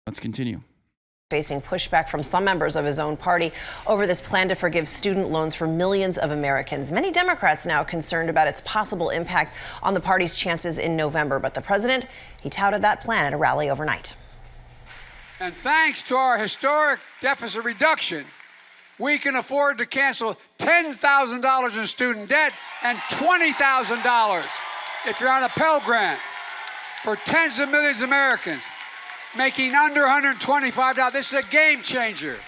Let's continue. Facing pushback from some members of his own party over this plan to forgive student loans for millions of Americans. Many Democrats now concerned about its possible impact on the party's chances in November. But the president, he touted that plan at a rally overnight. And thanks to our historic deficit reduction, we can afford to cancel $10,000 in student debt and $20,000 if you're on a Pell Grant for tens of millions of Americans making under $125. This is a game changer.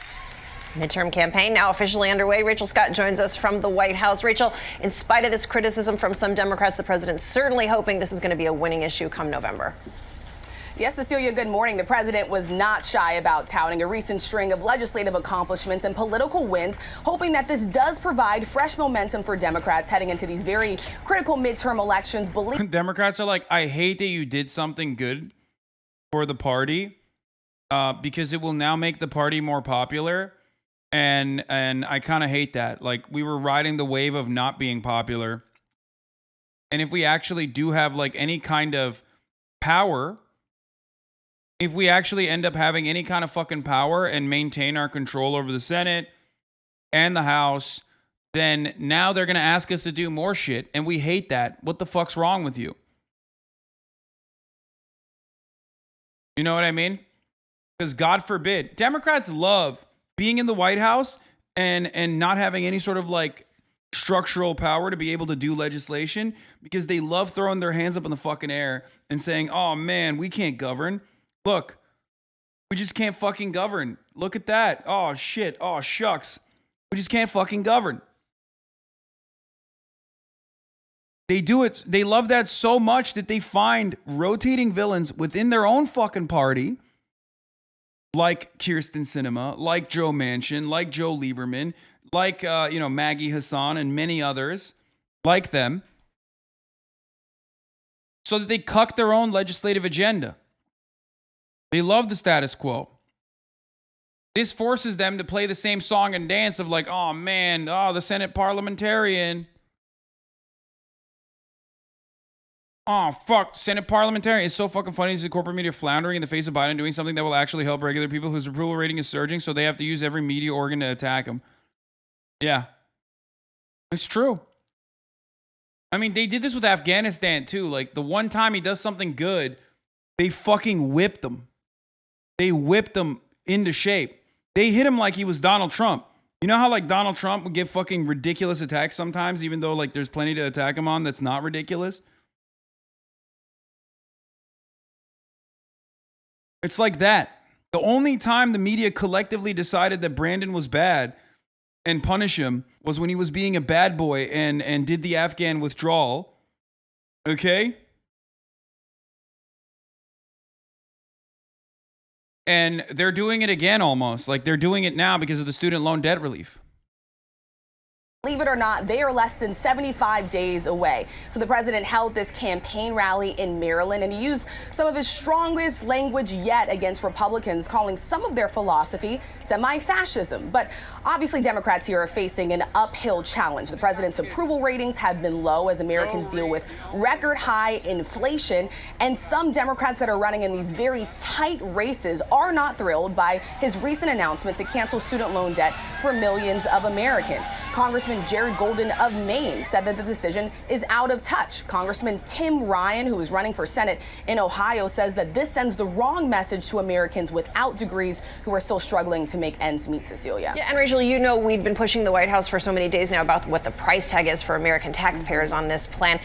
Midterm campaign now officially underway. Rachel Scott joins us from the White House. Rachel, in spite of this criticism from some Democrats, the president's certainly hoping this is going to be a winning issue come November. Yes, Cecilia, good morning. The president was not shy about touting a recent string of legislative accomplishments and political wins, hoping that this does provide fresh momentum for Democrats heading into these very critical midterm elections. Democrats are like, I hate that you did something good for the party because it will now make the party more popular. And I kind of hate that. Like, we were riding the wave of not being popular. And if we actually do have like any kind of power, if we actually end up having any kind of fucking power and maintain our control over the Senate and the House, then now they're going to ask us to do more shit. And we hate that. What the fuck's wrong with you? You know what I mean? Because God forbid, Democrats love being in the White House and not having any sort of like structural power to be able to do legislation, because they love throwing their hands up in the fucking air and saying, oh man, we can't govern. Look, we just can't fucking govern. Look at that. Oh shit. Oh shucks. We just can't fucking govern. They do it. They love that so much that they find rotating villains within their own fucking party, like Kirsten Sinema, like Joe Manchin, like Joe Lieberman, like Maggie Hassan and many others like them, so that they cuck their own legislative agenda. They love the status quo. This forces them to play the same song and dance of like, oh man, oh, the Senate parliamentarian. Oh, fuck. Senate parliamentarian. It's so fucking funny to see corporate media floundering in the face of Biden doing something that will actually help regular people whose approval rating is surging, so they have to use every media organ to attack him. Yeah. It's true. I mean, they did this with Afghanistan, too. Like, the one time he does something good, they fucking whipped him. They whipped him into shape. They hit him like he was Donald Trump. You know how, like, Donald Trump would give fucking ridiculous attacks sometimes, even though, like, there's plenty to attack him on that's not ridiculous? It's like that. The only time the media collectively decided that Brandon was bad and punish him was when he was being a bad boy and did the Afghan withdrawal. Okay? And they're doing it again almost. Like they're doing it now because of the student loan debt relief. Believe it or not, they are less than 75 days away. So the president held this campaign rally in Maryland, and he used some of his strongest language yet against Republicans, calling some of their philosophy semi-fascism. But obviously Democrats here are facing an uphill challenge. The president's approval ratings have been low as Americans deal with record high inflation, and some Democrats that are running in these very tight races are not thrilled by his recent announcement to cancel student loan debt for millions of Americans. Congressman Jared Golden of Maine said that the decision is out of touch. Congressman Tim Ryan, who is running for Senate in Ohio, says that this sends the wrong message to Americans without degrees who are still struggling to make ends meet, Cecilia. Yeah, and Rachel, you know we've been pushing the White House for so many days now about what the price tag is for American taxpayers on this plan.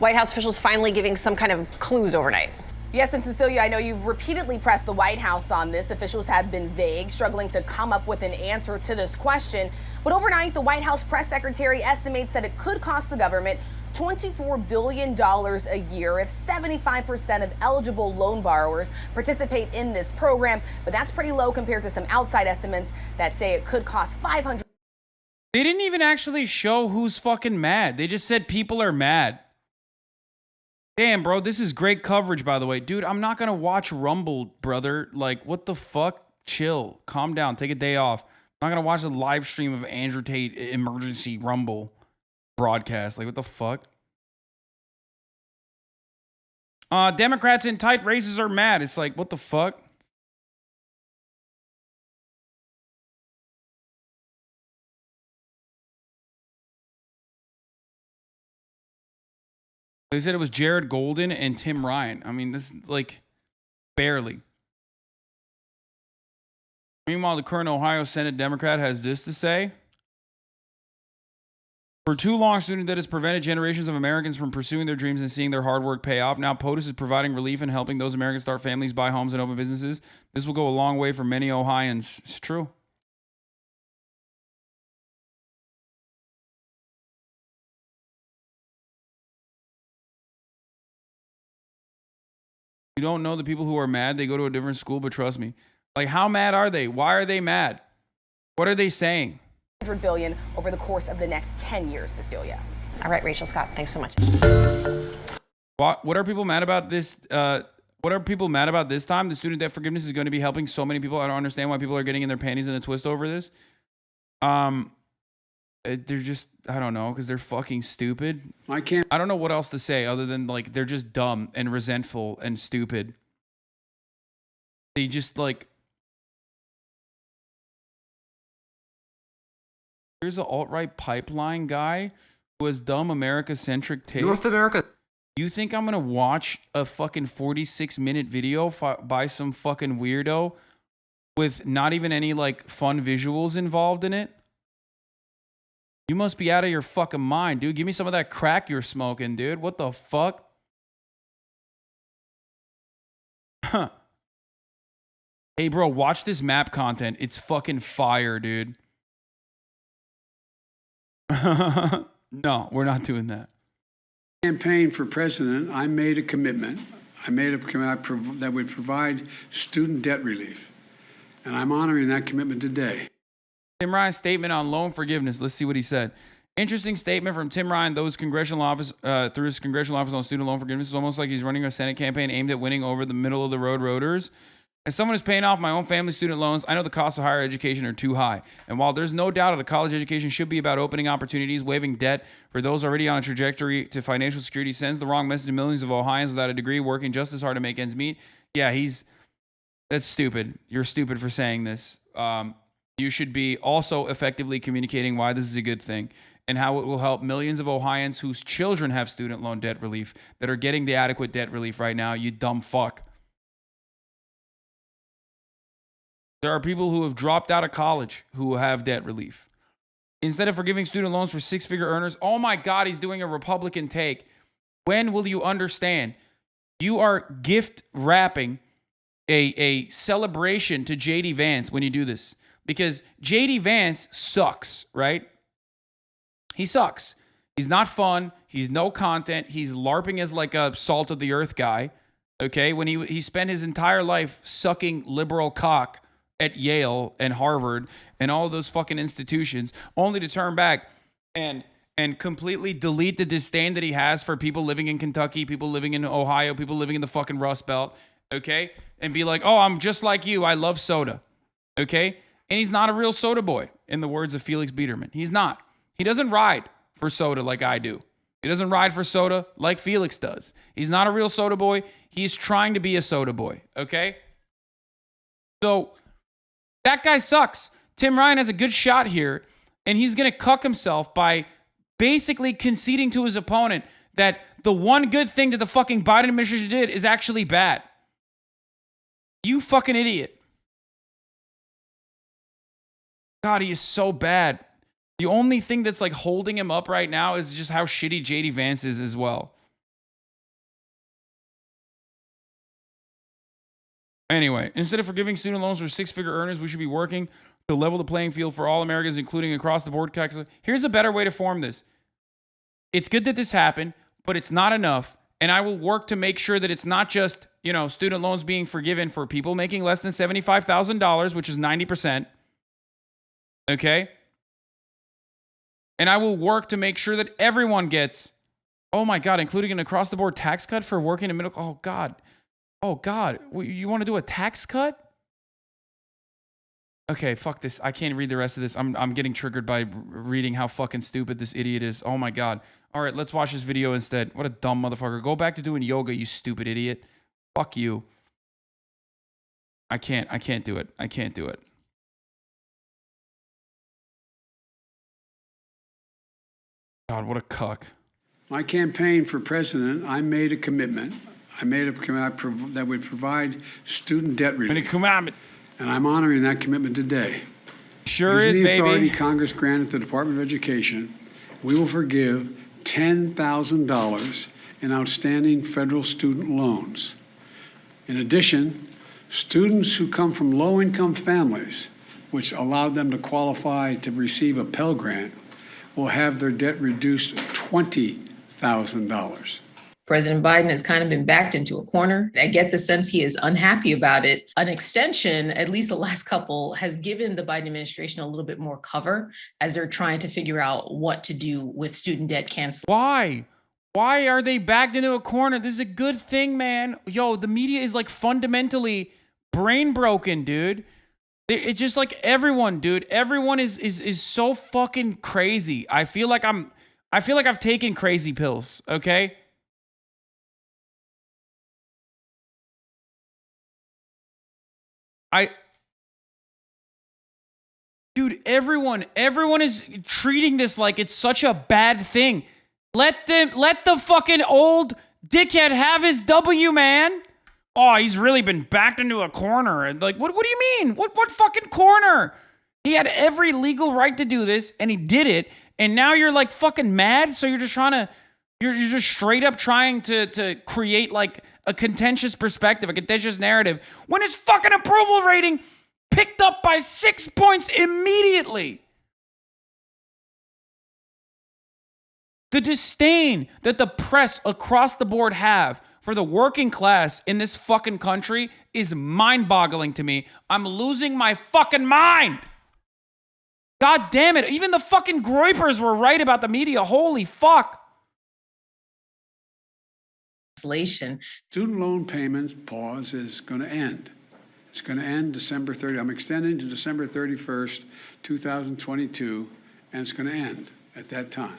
White House officials finally giving some kind of clues overnight. Yes, and Cecilia, I know you've repeatedly pressed the White House on this. Officials have been vague, struggling to come up with an answer to this question. But overnight, the White House press secretary estimates that it could cost the government $24 billion a year if 75% of eligible loan borrowers participate in this program. But that's pretty low compared to some outside estimates that say it could cost $500. They didn't even actually show who's fucking mad. They just said people are mad. Damn, bro, this is great coverage, by the way. Dude, I'm not going to watch Rumble, brother. Like, what the fuck? Chill. Calm down. Take a day off. I'm not going to watch a live stream of Andrew Tate emergency Rumble broadcast. Like, what the fuck? Democrats in tight races are mad. It's like, what the fuck? They said it was Jared Golden and Tim Ryan. I mean, this is like barely. Meanwhile, the current Ohio Senate Democrat has this to say. For too long, student debt has prevented generations of Americans from pursuing their dreams and seeing their hard work pay off. Now, POTUS is providing relief and helping those Americans start families, buy homes, and open businesses. This will go a long way for many Ohioans. It's true. You don't know the people who are mad. They go to a different school, but trust me. Like, how mad are they? Why are they mad? What are they saying? $100 billion over the course of the next 10 years, Cecilia. All right, Rachel Scott, thanks so much. What are people mad about this? What are people mad about this time? The student debt forgiveness is going to be helping so many people. I don't understand why people are getting in their panties in a twist over this. They're just, I don't know, because they're fucking stupid. I don't know what else to say other than like they're just dumb and resentful and stupid. They just like. Here's an alt-right pipeline guy who has dumb America-centric takes. North America. You think I'm going to watch a fucking 46-minute video by some fucking weirdo with not even any, like, fun visuals involved in it? You must be out of your fucking mind, dude. Give me some of that crack you're smoking, dude. What the fuck? Huh. Hey, bro, watch this map content. It's fucking fire, dude. No, we're not doing that. Campaign for president, I made a commitment. That would provide student debt relief. And I'm honoring that commitment today. Tim Ryan's statement on loan forgiveness. Let's see what he said. Interesting statement from Tim Ryan, through his congressional office on student loan forgiveness. It's almost like he's running a Senate campaign aimed at winning over the middle of the road voters. As someone who's paying off my own family student loans, I know the costs of higher education are too high. And while there's no doubt that a college education should be about opening opportunities, waiving debt for those already on a trajectory to financial security sends the wrong message to millions of Ohioans without a degree working just as hard to make ends meet. Yeah, that's stupid. You're stupid for saying this. You should be also effectively communicating why this is a good thing and how it will help millions of Ohioans whose children have student loan debt relief that are getting the adequate debt relief right now, you dumb fuck. There are people who have dropped out of college who have debt relief. Instead of forgiving student loans for six-figure earners, oh my God, he's doing a Republican take. When will you understand? You are gift wrapping a celebration to J.D. Vance when you do this. Because J.D. Vance sucks, right? He sucks. He's not fun. He's no content. He's LARPing as like a salt of the earth guy. Okay? When he spent his entire life sucking liberal cock at Yale and Harvard and all those fucking institutions, only to turn back and completely delete the disdain that he has for people living in Kentucky, people living in Ohio, people living in the fucking Rust Belt, okay? And be like, oh, I'm just like you. I love soda, okay? And he's not a real soda boy, in the words of Felix Biederman. He's not. He doesn't ride for soda like I do. He doesn't ride for soda like Felix does. He's not a real soda boy. He's trying to be a soda boy, okay? So that guy sucks. Tim Ryan has a good shot here, and he's going to cuck himself by basically conceding to his opponent that the one good thing that the fucking Biden administration did is actually bad. You fucking idiot. God, he is so bad. The only thing that's like holding him up right now is just how shitty J.D. Vance is as well. Anyway, instead of forgiving student loans for six-figure earners, we should be working to level the playing field for all Americans, including across-the-board taxes. Here's a better way to form this. It's good that this happened, but it's not enough. And I will work to make sure that it's not just, student loans being forgiven for people making less than $75,000, which is 90%. Okay? And I will work to make sure that everyone gets, oh my God, including an across-the-board tax cut for working in middle. Oh God. Oh God, you want to do a tax cut? Okay, fuck this. I can't read the rest of this. I'm getting triggered by reading how fucking stupid this idiot is. Oh my God. All right, let's watch this video instead. What a dumb motherfucker. Go back to doing yoga, you stupid idiot. Fuck you. I can't do it. I can't do it. God, what a cuck. My campaign for president, I made a commitment. That would provide student debt relief. And I'm honoring that commitment today. Sure is, Using the authority baby. Congress granted the Department of Education, we will forgive $10,000 in outstanding federal student loans. In addition, students who come from low-income families, which allowed them to qualify to receive a Pell Grant, will have their debt reduced $20,000. President Biden has kind of been backed into a corner. I get the sense he is unhappy about it. An extension, at least the last couple, has given the Biden administration a little bit more cover as they're trying to figure out what to do with student debt cancellation. Why? Why are they backed into a corner? This is a good thing, man. Yo, the media is like fundamentally brain broken, dude. It's just like everyone, dude. Everyone is so fucking crazy. I feel like I've taken crazy pills, okay? Dude, everyone is treating this like it's such a bad thing. Let the fucking old dickhead have his W, man. Oh, he's really been backed into a corner. And like, what do you mean? What fucking corner? He had every legal right to do this, and he did it. And now you're like fucking mad. So you're just you're just straight up trying to create like a contentious perspective, a contentious narrative, when his fucking approval rating picked up by 6 points immediately. The disdain that the press across the board have for the working class in this fucking country is mind-boggling to me. I'm losing my fucking mind. God damn it. Even the fucking groypers were right about the media. Holy fuck. Student loan payments pause is going to end. It's going to end December 30. I'm extending to December 31st, 2022, and it's going to end at that time.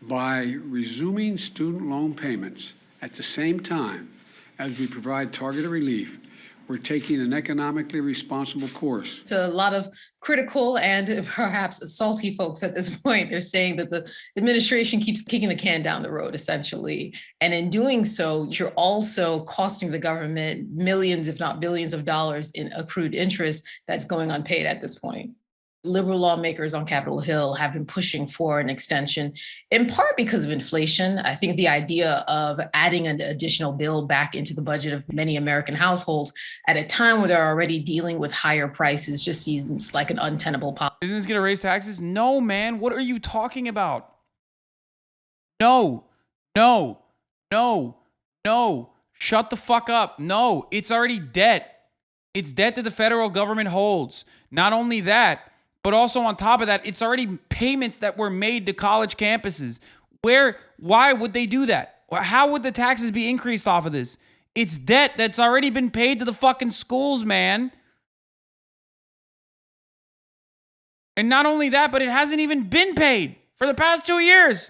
By resuming student loan payments at the same time as we provide targeted relief, we're taking an economically responsible course. To a lot of critical and perhaps salty folks at this point, they're saying that the administration keeps kicking the can down the road, essentially. And in doing so, you're also costing the government millions, if not billions of dollars in accrued interest that's going unpaid at this point. Liberal lawmakers on Capitol Hill have been pushing for an extension, in part because of inflation. I think the idea of adding an additional bill back into the budget of many American households at a time where they're already dealing with higher prices just seems like an untenable policy. Isn't this going to raise taxes? No, man. What are you talking about? No. Shut the fuck up. No, it's already debt. It's debt that the federal government holds. Not only that, but also on top of that, it's already payments that were made to college campuses. Why would they do that? How would the taxes be increased off of this? It's debt that's already been paid to the fucking schools, man. And not only that, but it hasn't even been paid for the past 2 years.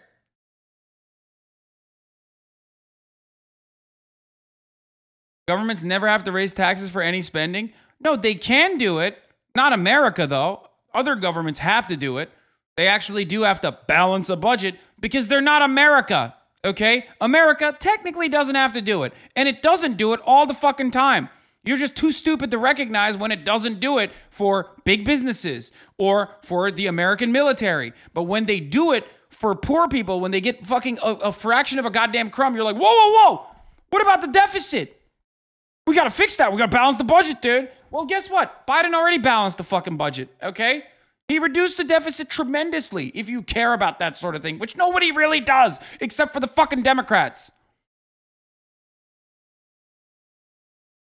Governments never have to raise taxes for any spending. No, they can do it. Not America, though. Other governments have to do it. They actually do have to balance a budget because they're not America, okay? America technically doesn't have to do it, and it doesn't do it all the fucking time. You're just too stupid to recognize when it doesn't do it for big businesses or for the American military. But when they do it for poor people, when they get fucking a fraction of a goddamn crumb, you're like, whoa. What about the deficit? We got to fix that. We got to balance the budget, dude. Well, guess what? Biden already balanced the fucking budget, okay? He reduced the deficit tremendously, if you care about that sort of thing, which nobody really does, except for the fucking Democrats.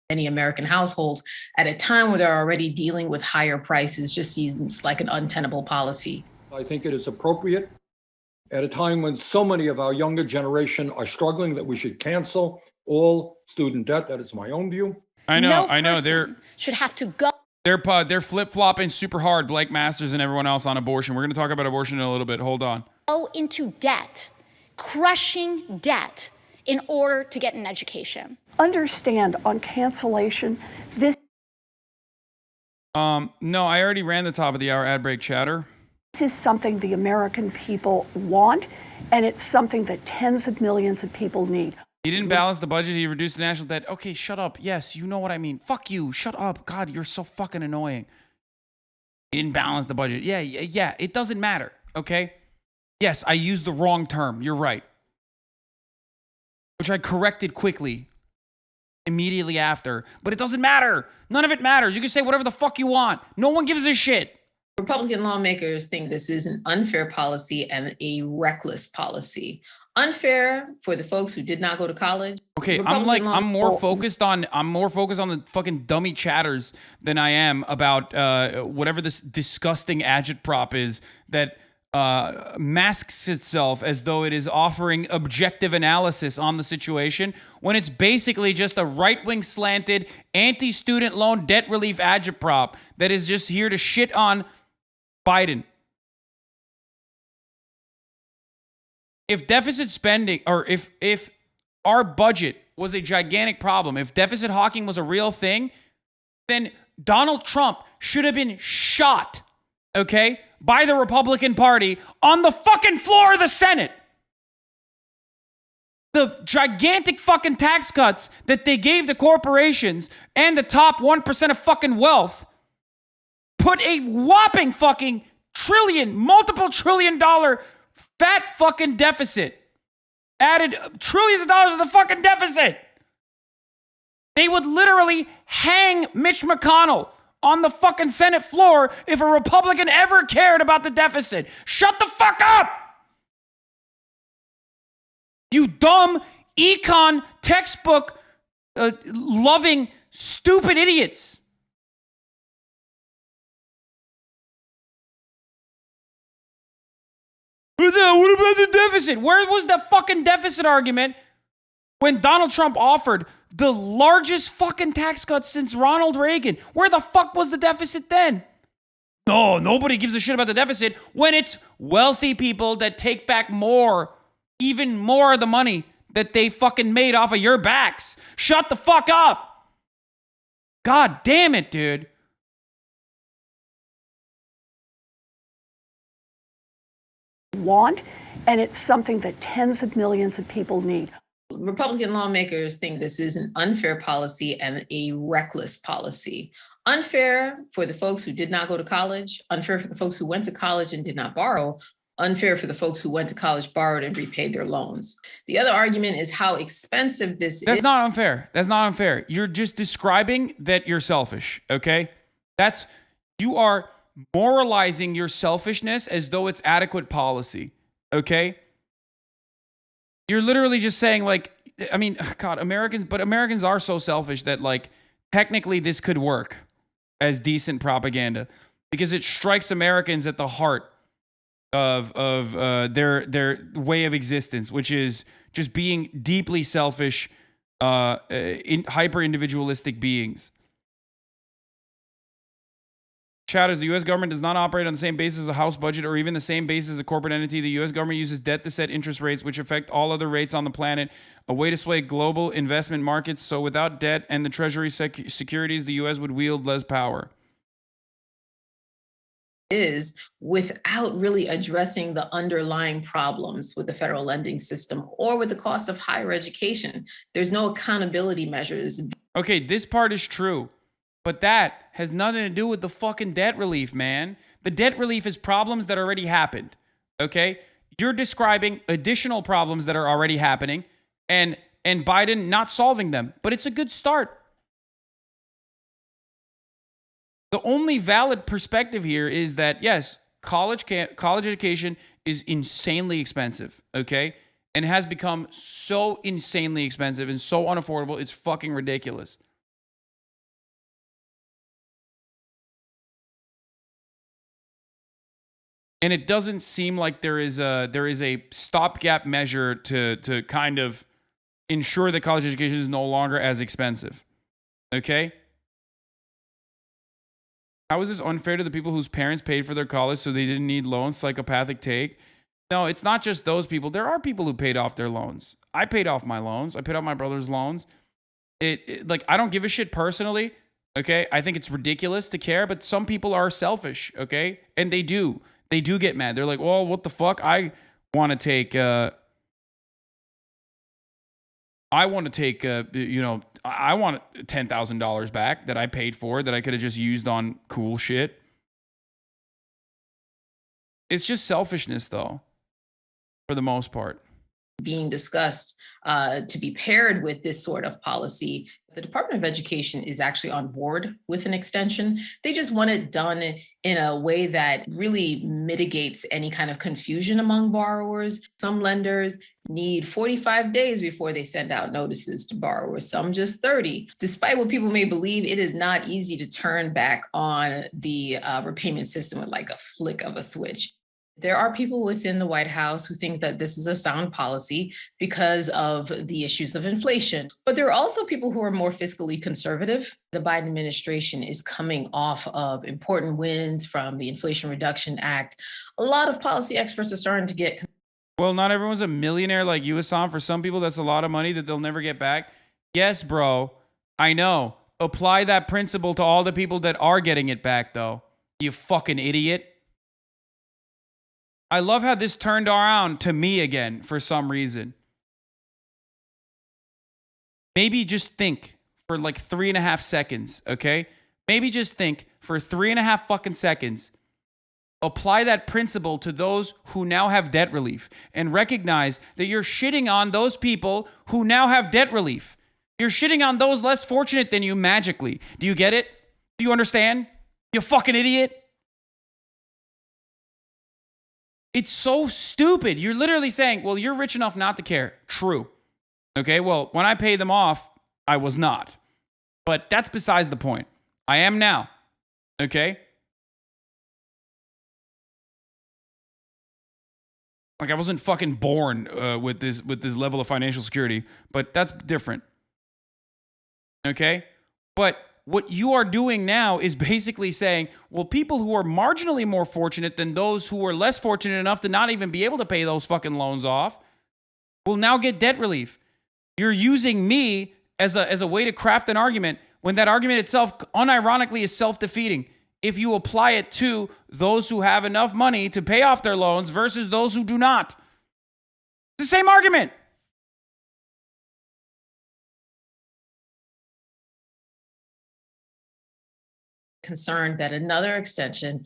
Many American households at a time where they're already dealing with higher prices just seems like an untenable policy. I think it is appropriate at a time when so many of our younger generation are struggling that we should cancel all student debt. That is my own view. I know. They're should have to go. They're flip-flopping super hard, Blake Masters and everyone else on abortion. We're going to talk about abortion in a little bit. Hold on. Go into debt, crushing debt in order to get an education. Understand on cancellation, this no, I already ran the top of the hour ad break chatter. is something the American people want, and it's something that tens of millions of people need. He didn't balance the budget. He reduced the national debt. Okay, shut up. Yes, you know what I mean. Fuck you. Shut up. God, you're so fucking annoying. He didn't balance the budget. Yeah. It doesn't matter. Okay? Yes, I used the wrong term. You're right. Which I corrected quickly. Immediately after. But it doesn't matter. None of it matters. You can say whatever the fuck you want. No one gives a shit. Republican lawmakers think this is an unfair policy and a reckless policy. Unfair for the folks who did not go to college. Okay, I'm more focused on the fucking dummy chatters than I am about whatever this disgusting agitprop is that masks itself as though it is offering objective analysis on the situation when it's basically just a right-wing slanted anti-student loan debt relief agitprop that is just here to shit on Biden. If deficit spending, or if our budget was a gigantic problem, if deficit hawking was a real thing, then Donald Trump should have been shot, okay, by the Republican Party on the fucking floor of the Senate. The gigantic fucking tax cuts that they gave to corporations and the top 1% of fucking wealth put a whopping fucking multiple trillion dollar fat fucking deficit. Added trillions of dollars to the fucking deficit. They would literally hang Mitch McConnell on the fucking Senate floor if a Republican ever cared about the deficit. Shut the fuck up! You dumb econ textbook loving stupid idiots. What about the deficit? Where was the fucking deficit argument when Donald Trump offered the largest fucking tax cuts since Ronald Reagan? Where the fuck was the deficit then? No, nobody gives a shit about the deficit when it's wealthy people that take back more, even more of the money that they fucking made off of your backs. Shut the fuck up. God damn it, dude. Want, and it's something that tens of millions of people need. Republican lawmakers think this is an unfair policy and a reckless policy. Unfair for the folks who did not go to college, unfair for the folks who went to college and did not borrow, unfair for the folks who went to college, borrowed, and repaid their loans. The other argument is how expensive this is. That's not unfair. That's not unfair. You're just describing that you're selfish, okay? You are moralizing your selfishness as though it's adequate policy, okay? You're literally just saying, like, I mean, God, Americans are so selfish that, like, technically this could work as decent propaganda because it strikes Americans at the heart of their way of existence, which is just being deeply selfish, hyper individualistic beings. Chatters, the U.S. government does not operate on the same basis as a house budget or even the same basis as a corporate entity. The U.S. government uses debt to set interest rates, which affect all other rates on the planet, a way to sway global investment markets. So without debt and the Treasury securities, the U.S. would wield less power. Is without really addressing the underlying problems with the federal lending system or with the cost of higher education. There's no accountability measures. Okay, this part is true. But that has nothing to do with the fucking debt relief, man. The debt relief is problems that already happened, okay? You're describing additional problems that are already happening and Biden not solving them. But it's a good start. The only valid perspective here is that, yes, college education is insanely expensive, okay? And has become so insanely expensive and so unaffordable, it's fucking ridiculous. And it doesn't seem like there is a stopgap measure to kind of ensure that college education is no longer as expensive. Okay? How is this unfair to the people whose parents paid for their college so they didn't need loans? Psychopathic take. No, it's not just those people. There are people who paid off their loans. I paid off my loans. I paid off my brother's loans. Like, I don't give a shit personally. Okay? I think it's ridiculous to care, but some people are selfish. Okay? And they do. They do get mad. They're like, well, what the fuck? want to take I want to take I want $10,000 back that I paid for that I could have just used on cool shit. It's just selfishness, though, for the most part. Being discussed to be paired with this sort of policy. The Department of Education is actually on board with an extension. They just want it done in a way that really mitigates any kind of confusion among borrowers. Some lenders need 45 days before they send out notices to borrowers, some just 30. Despite what people may believe, it is not easy to turn back on the repayment system with like a flick of a switch. There are people within the White House who think that this is a sound policy because of the issues of inflation. But there are also people who are more fiscally conservative. The Biden administration is coming off of important wins from the Inflation Reduction Act. A lot of policy experts are starting to get... Well, not everyone's a millionaire like you, Hassan. For some people, that's a lot of money that they'll never get back. Yes, bro. I know. Apply that principle to all the people that are getting it back, though. You fucking idiot. I love how this turned around to me again for some reason. Maybe just think for like 3.5 seconds, okay? Maybe just think for 3.5 fucking seconds. Apply that principle to those who now have debt relief and recognize that you're shitting on those people who now have debt relief. You're shitting on those less fortunate than you magically. Do you get it? Do you understand? You fucking idiot. It's so stupid. You're literally saying, well, you're rich enough not to care. True. Okay, well, when I paid them off, I was not. But that's besides the point. I am now. Okay? Like, I wasn't fucking born with this level of financial security, but that's different. Okay? But what you are doing now is basically saying, well, people who are marginally more fortunate than those who are less fortunate enough to not even be able to pay those fucking loans off will now get debt relief. You're using me as a way to craft an argument when that argument itself unironically is self-defeating. If you apply it to those who have enough money to pay off their loans versus those who do not. It's the same argument. Concerned that another extension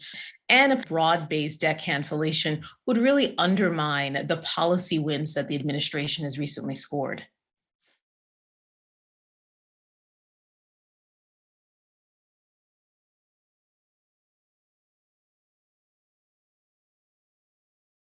and a broad-based debt cancellation would really undermine the policy wins that the administration has recently scored.